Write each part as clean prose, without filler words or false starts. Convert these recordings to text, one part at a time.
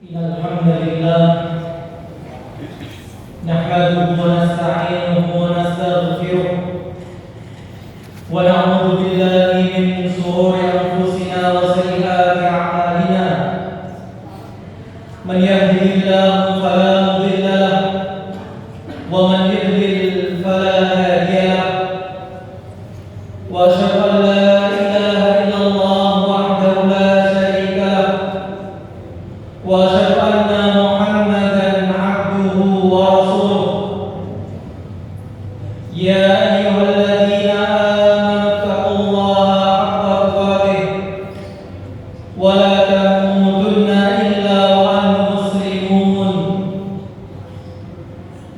الحمد لله نحمده ونستعينه ونستغفره ونعوذ بالله من شرور أنفسنا وسيئات أعمالنا من يهده الله فلا مضل له ومن يضلل فلا هادي له وأشهد أن لا إله إلا الله وحده لا شريك له وأشهد أن محمدا عبده ورسوله يا أيها الذين آمنوا اتقوا الله حق تقاته ولا تموتن إلا وأنتم مسلمون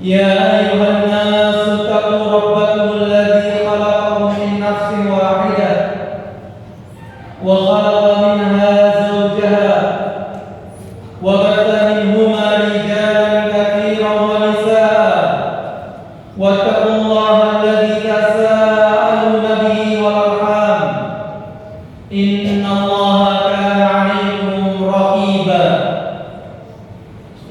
يا أيها الناس اتقوا ربكم الذي خلقكم من نفس واحدة وخلق منها زوجها وبث منهما رجالا كثيرا ونساء واتقوا الله الذي تساءلون به والأرحام إن الله كان عليكم رقيبا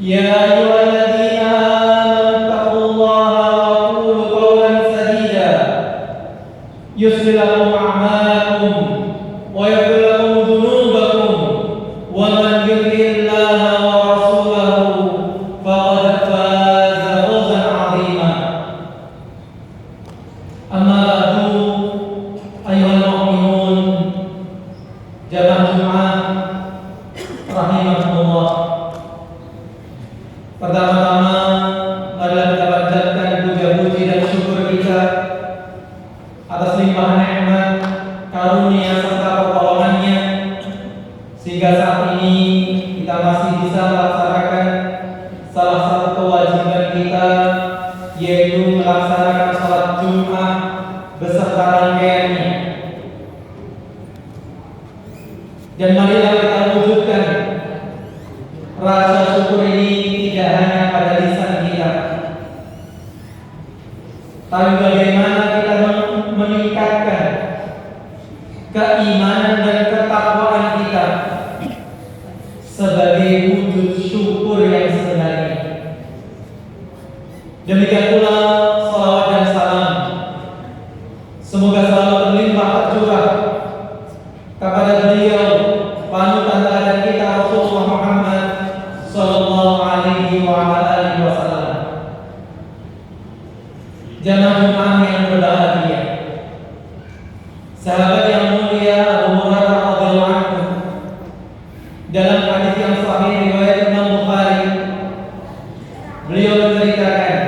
يا أيها الذين آمنوا اتقوا الله وقولوا قولا سديدا يصلح لكم أعمالكم ويغفر لكم ذنوبكم ومن يطع الله ورسوله فقد فاز فوزا عظيما أما بعد أيها المؤمنون جماعة Jumat rahimakumullah. Pertama-tama marilah kita panjatkan puja-puji dan syukur kita atas limpahan nikmat, karunia serta pertolongannya sehingga saat ini kita masih bisa melaksanakan salah satu kewajiban kita, yaitu melaksanakan sholat Jumat beserta rangkaiannya. Dan marilah kita wujudkan rasa syukur ini tidak hanya pada lisan kita, tapi bagaimana kita meningkatkan keimanan dan ketakwaan kita sebagai wujud syukur yang sebenarnya. Demikian pula salawat dan salam semoga selalu terlimpah tercurah kepada beliau, panutan teladan kita Rasulullah Muhammad sallallahu alaihi wasallam. Jamaah Jumat yang berbahagia, sahabat yang mulia Abu Hurairah radhiyallahu anhu dalam hadis yang sahih riwayat Imam Bukhari, beliau menceritakan,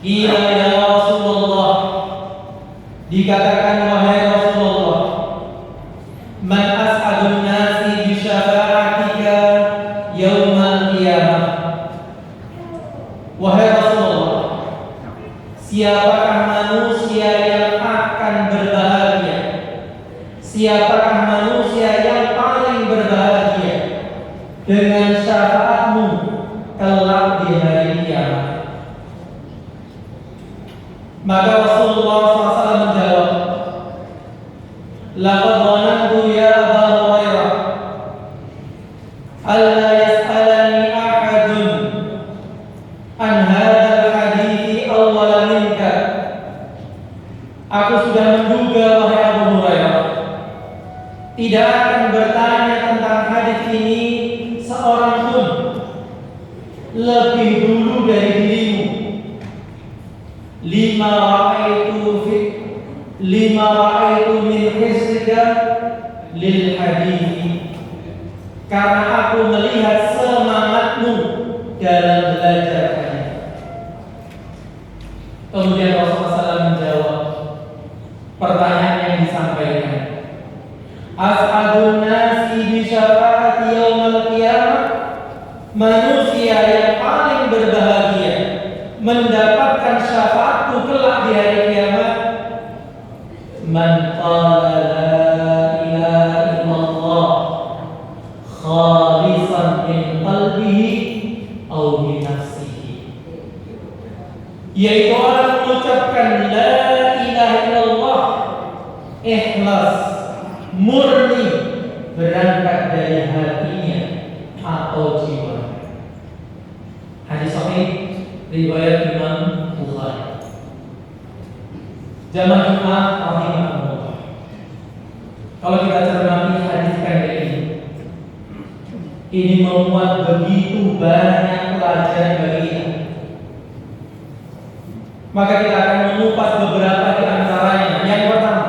"Qila ya Rasulullah," dikatakan wahai Rasulullah, "Man as'adun nasi bi syafa'atika yaumal qiyamah." Wahai Rasulullah, siapakah manusia yang akan berbahagia? Siapakah manusia yang paling berbahagia dengan syafaatmu kelak di hari kiamat? Maka Rasulullah SAW menjawab, "Laqad dhanantu ya Aba Hurairah alla yas'alani ahadun an hadzal hadithi awwala minka." Aku sudah menduga wahai Abu Hurairah, tidak akan bertanya tentang hadis ini seorang pun lebih dulu dari dirimu. Lima ra'aitu min hisrika lil hadithi, karena aku melihat semangatmu dalam belajarnya. Kemudian Rasulullah SAW menjawab pertanyaan yang disampaikan, "As'adun nasi bi syafa'ati yaumal qiyamah." Manusia yang paling berbahagia mendapatkan syafaatku kelak di hari kiamat, "Man qala la ilaha illallah khalisan min qalbihi aw min nafsihi." Yaitu orang mengucapkan la ilaha illallah ikhlas, murni, berangkat dari hatinya atau jiwa. Hadis sahih riwayat Imam Bukhari. Jamaah Jumat rahimahumullah. Kalau kita cermati hadis pendek ini memuat begitu banyak pelajaran bagi kita. Maka kita akan mengupas beberapa di antaranya. Yang pertama,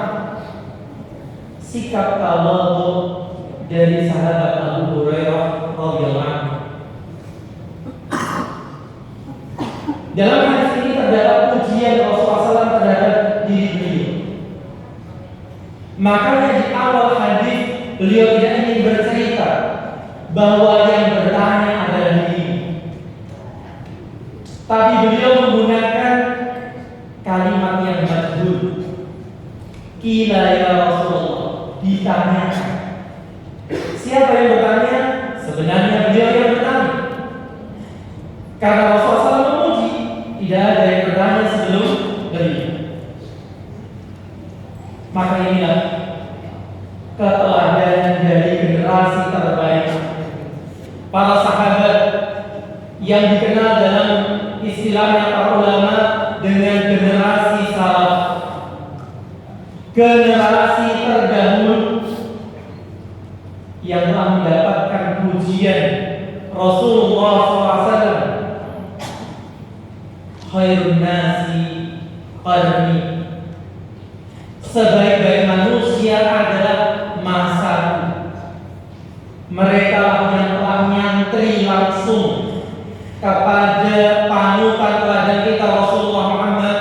sikap tawadhu dari sahabat Abu Hurairah radhiyallahu anhu. Dalam hadis ini terdapat pujian Rasulullah SAW terhadap diri beliau. Makanya di awal hadis beliau tidak ingin bercerita bahwa yang bertanya adalah diri, tapi beliau menggunakan kalimat yang majhul. Qila ya Rasulullah, ditanyakan. Siapa yang bertanya? Sebenarnya beliau yang bertanya. Karena Rasulullah SAW memuji, tidak ada yang bertanya sebelum beliau. Maka inilah keteladanan dari generasi terbaik para sahabat yang dikenal dalam istilahnya para ulama dengan generasi salaf, generasi terdahulu yang telah mendapatkan pujian Rasulullah SAW. Khairun nasi qarni, sebaik-baik manusia adalah masaku. Mereka yang telah nyantri langsung kepada panutan teladan kita Rasulullah Muhammad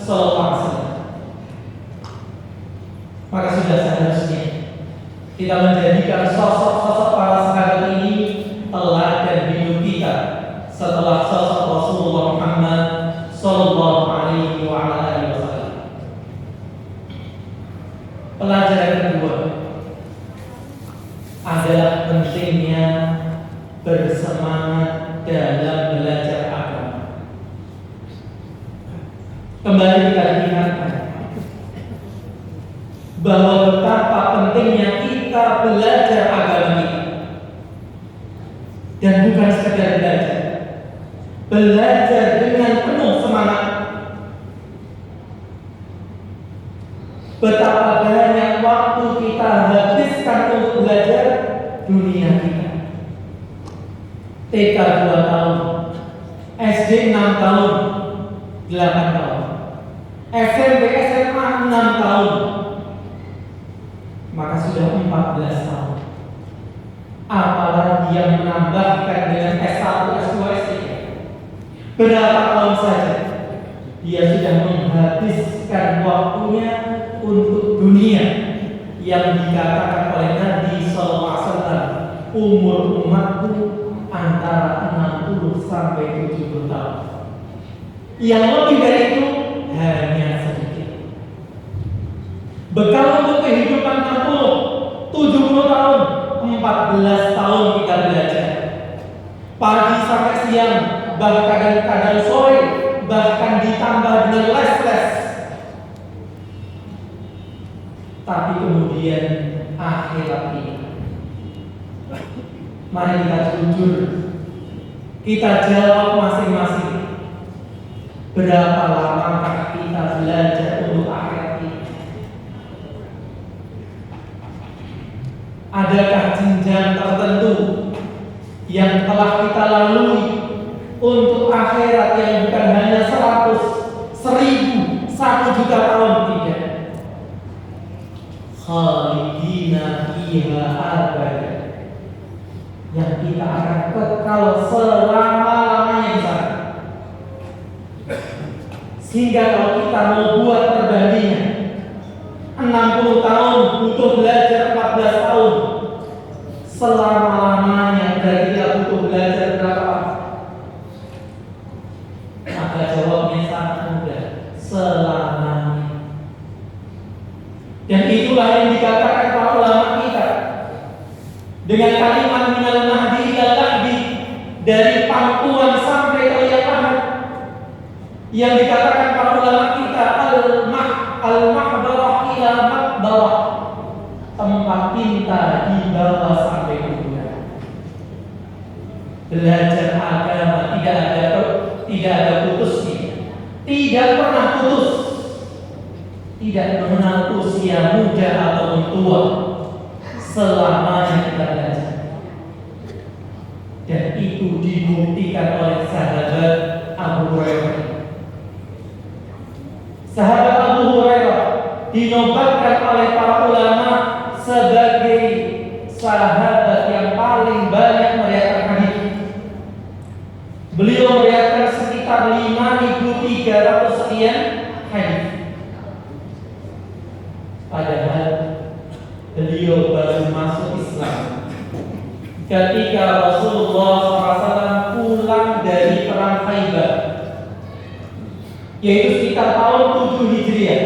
SAW. Maka sudah seharusnya kita menjadikan sosok-sosok para sahabat ini teladan hidup kita setelah sosok Rasulullah Muhammad Sallallahu Alaihi Wasallam. Pelajaran kedua adalah pentingnya bersemangat dalam belajar agama. Kembali kita ingatkan bahwa betapa pentingnya kita belajar agama kita, dan bukan sekedar belajar dengan penuh semangat. Betapa banyak waktu kita habiskan untuk belajar dunia kita. TK 2 tahun, SD 6 tahun, 8 tahun, SMP SMA 6 tahun, maka sudah 14 tahun. Apalagi yang menambahkan dengan S1, S2, S3, berapa tahun saja dia sudah menghabiskan waktunya untuk dunia yang dikatakan oleh Nabi SAW, umur umatku antara 60 sampai 70 tahun. Yang lebih dari itu hanya sedikit. Bekal untuk kehidupan 60, 70 tahun, 14 tahun kita belajar. Pagi sampai siang, bahkan kadang sore, bahkan ditambah dengan les-les. Tapi kemudian akhirat ini, mari kita jujur, kita jawab masing-masing. Berapa lama kita belajar untuk akhirat ini? Adakah jenjang tertentu yang telah kita lalui untuk akhirat yang bukan hanya 100, 1000, 1 juta tahun? Tidak. Khalidina fiha abada, yang kita akan kekal selama-lamanya di sana. Sehingga kalau kita mau buat perbandingan, 60 tahun butuh belajar 14 tahun, selama-lamanya berarti kita butuh belajar berapa lama? Maka jawabnya sangat mudah, selamanya. Dan itulah yang dikatakan para ulama kita dengan kalimat minal mahdi ilal lahdi, dari pangkuan sampai ke liang lahat, yang dikatakan para ulama kita al-mahbarah ila makbarah, tempat tinta di bawah sampai kuburan. Belajar agama tidak ada putusnya, tidak pernah putus, tidak mengenal usia muda ataupun tua, selamanya kita belajar. Dan itu dibuktikan oleh sahabat Abu Hurairah. Sahabat Abu Hurairah dinobatkan oleh para ulama sebagai sahabat yang paling banyak meriwayatkan hadis. Beliau meriwayatkan sekitar 5.300 sekian hadis. Padahal beliau baru masuk Islam ketika Rasulullah SAW pulang dari perang Khaybar, yaitu sekitar tahun 7 Hijriah.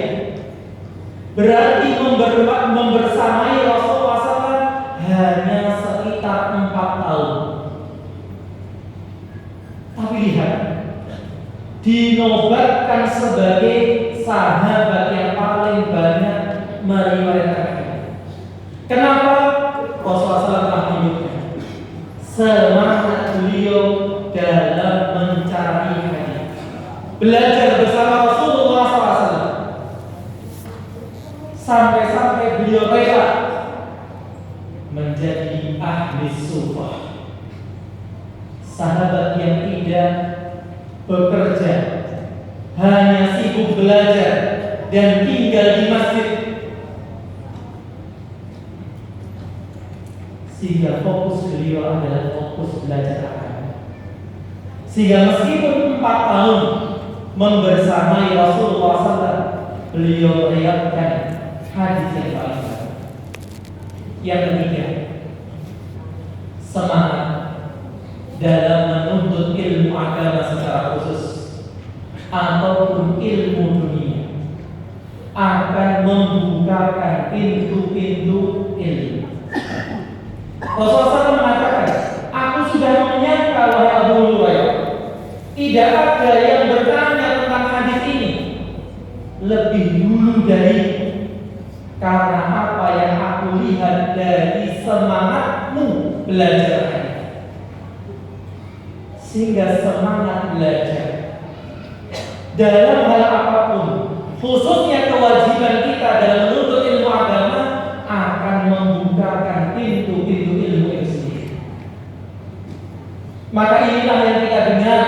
Berarti membersamai Rasulullah SAW hanya sekitar 4 tahun. Tapi lihat, dinobatkan sebagai sahabat yang paling banyak meriwayatkan. Kenapa? Rasulullah SAW telah menyebutkan semangat beliau dalam mencari hadis, belajar bersama Rasulullah SAW, sampai-sampai beliau rela menjadi ahli sufah, sahabat yang tidak bekerja, hanya sibuk belajar dan tinggal di masjid, sehingga fokus beliau adalah fokus belajar agama. Sehingga meskipun 4 tahun membersamai Rasulullah SAW, beliau meriwayatkan hadis yang paling banyak. Yang ketiga, semangat dalam menuntut ilmu agama secara khusus ataupun ilmu dunia akan membukakan pintu-pintu ilmu. Rasulullah SAW mengatakan, aku sudah menyangka wahai Abu Hurairah, tidak ada yang bertanya tentang hadis ini lebih dulu dari, karena apa yang aku lihat dari semangatmu belajar hadis. Sehingga semangat belajar dalam hal apapun, khususnya kewajiban kita dalam menuntut ilmu agama, akan membukakan pintu-pintu ilmu itu sendiri. Maka inilah yang kita dengar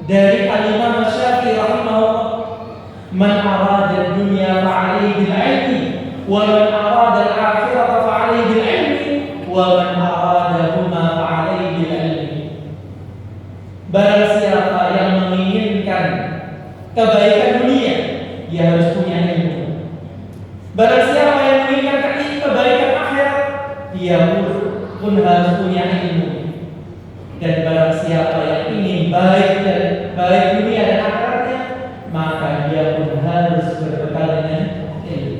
dari Al-Imam Syafi'i rahimahullah, man arada dunya fa'alaihi bil ilmi wa man arada al-akhirata fa'alaihi bil ilmi wa man aradahuma fa'alaihi bil ilmi. Barang siapa yang menginginkan kebaikan dunia, dia harus punya ilmu. Barang siapa yang menginginkan kebaikan akhirat, dia pun harus punya ilmu. Dan barang siapa yang ingin baik dunia dan akhiratnya, maka dia pun harus berbekal dengan ilmu.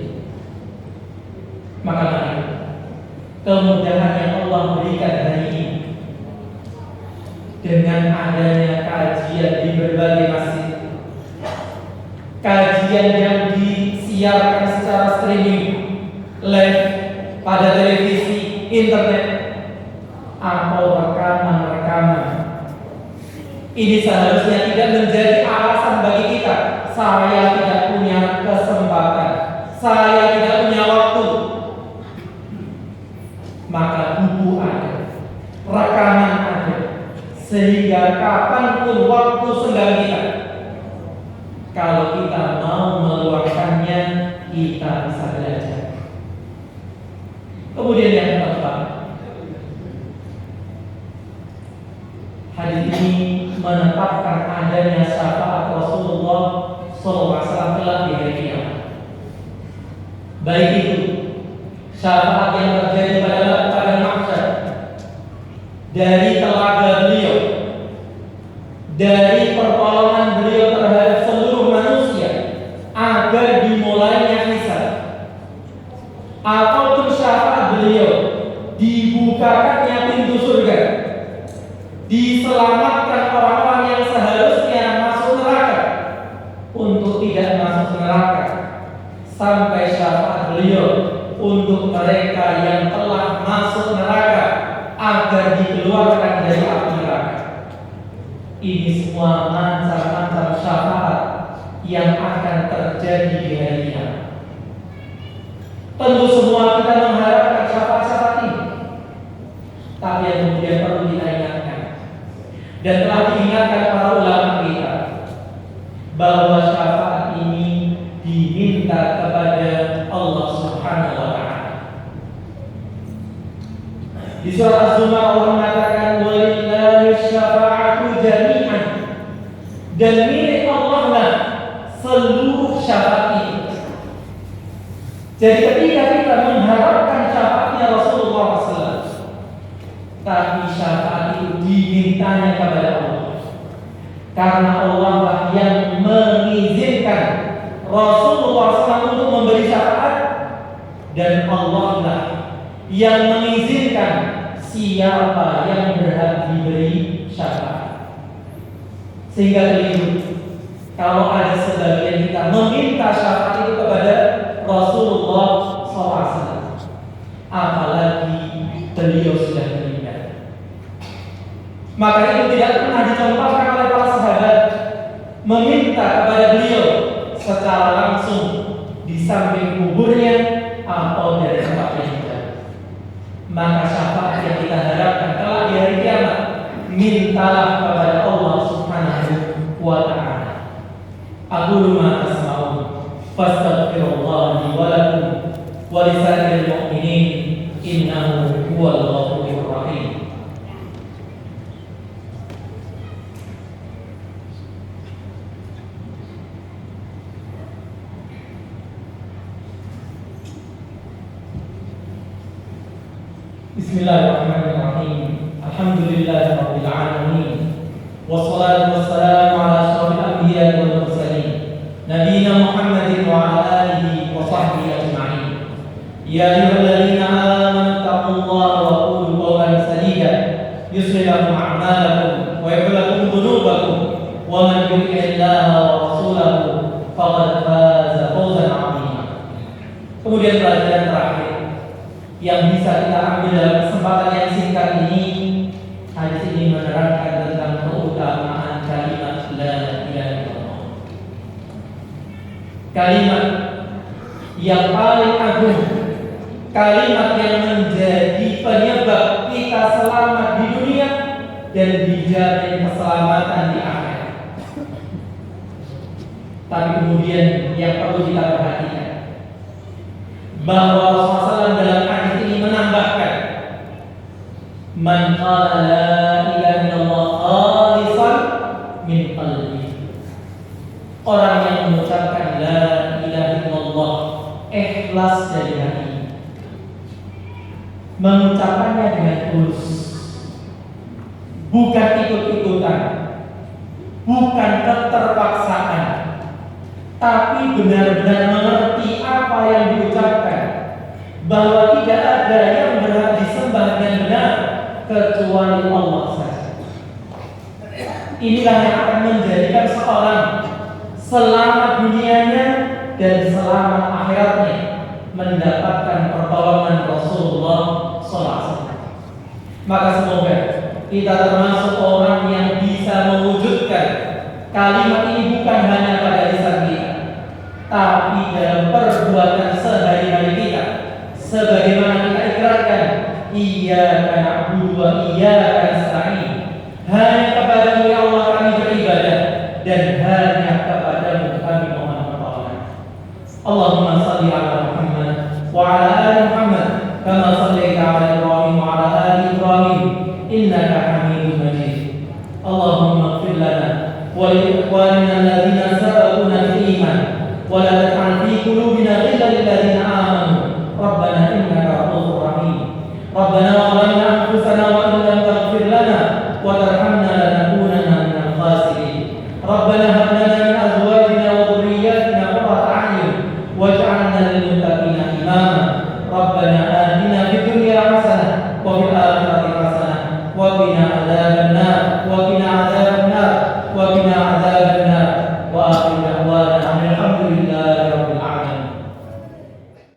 Maka mari, kemudahan yang Allah berikan hari ini dengan adanya kajian di berbagai masjid, kajian yang disiarkan secara streaming, live pada televisi, internet, atau rekaman-rekaman, ini seharusnya tidak menjadi alasan bagi kita. Saya tidak punya kesempatan, saya tidak punya waktu. Maka buku ada, rekaman ada, sehingga kapanpun waktu senggang kita, kalau kita mau meluangkannya, kita bisa belajar. Kemudian yang keempat, hadis ini menetapkan adanya syafaat Rasulullah SAW kelak di hari kiamat. Baik itu syafaat yang terjadi pada mahsyar, dari telaga beliau, dari pertolongan beliau terhadap seluruh manusia agar dimulainya hisab, ataupun syafaat beliau dibukakannya pintu surga, diselamatkan orang-orang yang seharusnya masuk neraka untuk tidak masuk neraka, sampai syafaat beliau untuk mereka yang telah masuk neraka agar dikeluarkan dari api semua mancar-mancar syafaat yang akan terjadi di hari kiamat. Tentu semua kita mengharapkan syafaat-syafaat ini, tapi yang kemudian perlu kita ingatkan dan telah diingatkan para ulama kita bahwa syafaat ini diminta kepada Allah Subhanahu wa Ta'ala. Di surah Az-Zumar Allah mengatakan walillahi syafa'atu jami'an, dan milik Allah lah seluruh syafaat ini. Jadi ketika kita mengharapkan syafaatnya Rasulullah SAW, tapi syafaat itu dimintanya kepada Allah, karena Allah lah yang mengizinkan Rasulullah SAW untuk memberi syafaat, dan Allah lah yang mengizinkan siapa yang berhak diberi syafaat. Sehingga keliru kalau ada sebagian kita meminta syafaat itu kepada Rasulullah SAW, apalagi beliau sudah meninggal. Maka itu tidak pernah dicontohkan oleh para sahabat meminta kepada beliau secara langsung di samping kuburnya atau dari tempat yang jauh. Maka syafaat yang kita harapkan kelak di hari kiamat, mintalah kepada Allah Subhanahu wa Ta'ala. Aqulu ma tasma'un fastaghfirullah li wa lakum wa lisa'iril mu'minin innahu huwal ghafurur rahim. Bismillahirrahmanirrahim. Alhamdulillahirabbil alamin. Wassalatu wassalamu ala asyrofil anbiya'i wal mursalin, nabiyina Muhammadin wa ala alihi wa sahbihi ajma'in. Ya ayyuhalladzina amanu taqullaha wa qulu qawlan sadida yuslih lakum a'malakum wa yaghfir lakum dhunubakum wa man yuti'illaha wa rasulahu faqad faza fawzan 'azima. Kemudian pelajaran terakhir yang bisa kita ambil dalam kesempatan yang singkat ini, hadis ini menerangkan tentang keutamaan kalimat la ilaha illallah. Kalimat yang paling agung, kalimat yang menjadi penyebab kita selamat di dunia dan dijamin keselamatan di akhirat. Tapi kemudian yang perlu kita perhatikan bahwa Rasulullah dalam hadis ini menambahkan man qala la ilaha illallah khalisan min qalbi. Orang yang mengucapkan la ilaha illallah ikhlas dari hati, mengucapkannya dengan tulus, bukan ikut-ikutan, bukan keterpaksaan, tapi benar-benar mengerti apa yang diucapkan, bahwa tidak ada yang berhak disembah dengan benar kecuali Allah saja. Inilah yang akan menjadikan seorang selamat dunianya dan selamat akhiratnya, mendapatkan pertolongan Rasulullah SAW. Maka semoga kita termasuk orang yang bisa mewujudkan kalimat ini bukan hanya pada lisan kita, tapi dalam perbuatan sehari-hari kita, sebagaimana kita ikrarkan iyyaka na'budu wa iyyaka nasta'in, hanya kepadamu ya Allah kami beribadah dan hanya kepadamu kami mohon pertolongan. Allahumma shalli ala Muhammad wa ala ali Muhammad kama shallaita ala Ibrahim wa ala ali Ibrahim innaka Hamidum Majid. Allahumma ighfir lana wa li ikhwanina alladhina sabaquna bil iman wa la taj'al fi qulubina ghillan lil ladzina amanu rabbana innaka ra'ufur rahim. Rabbana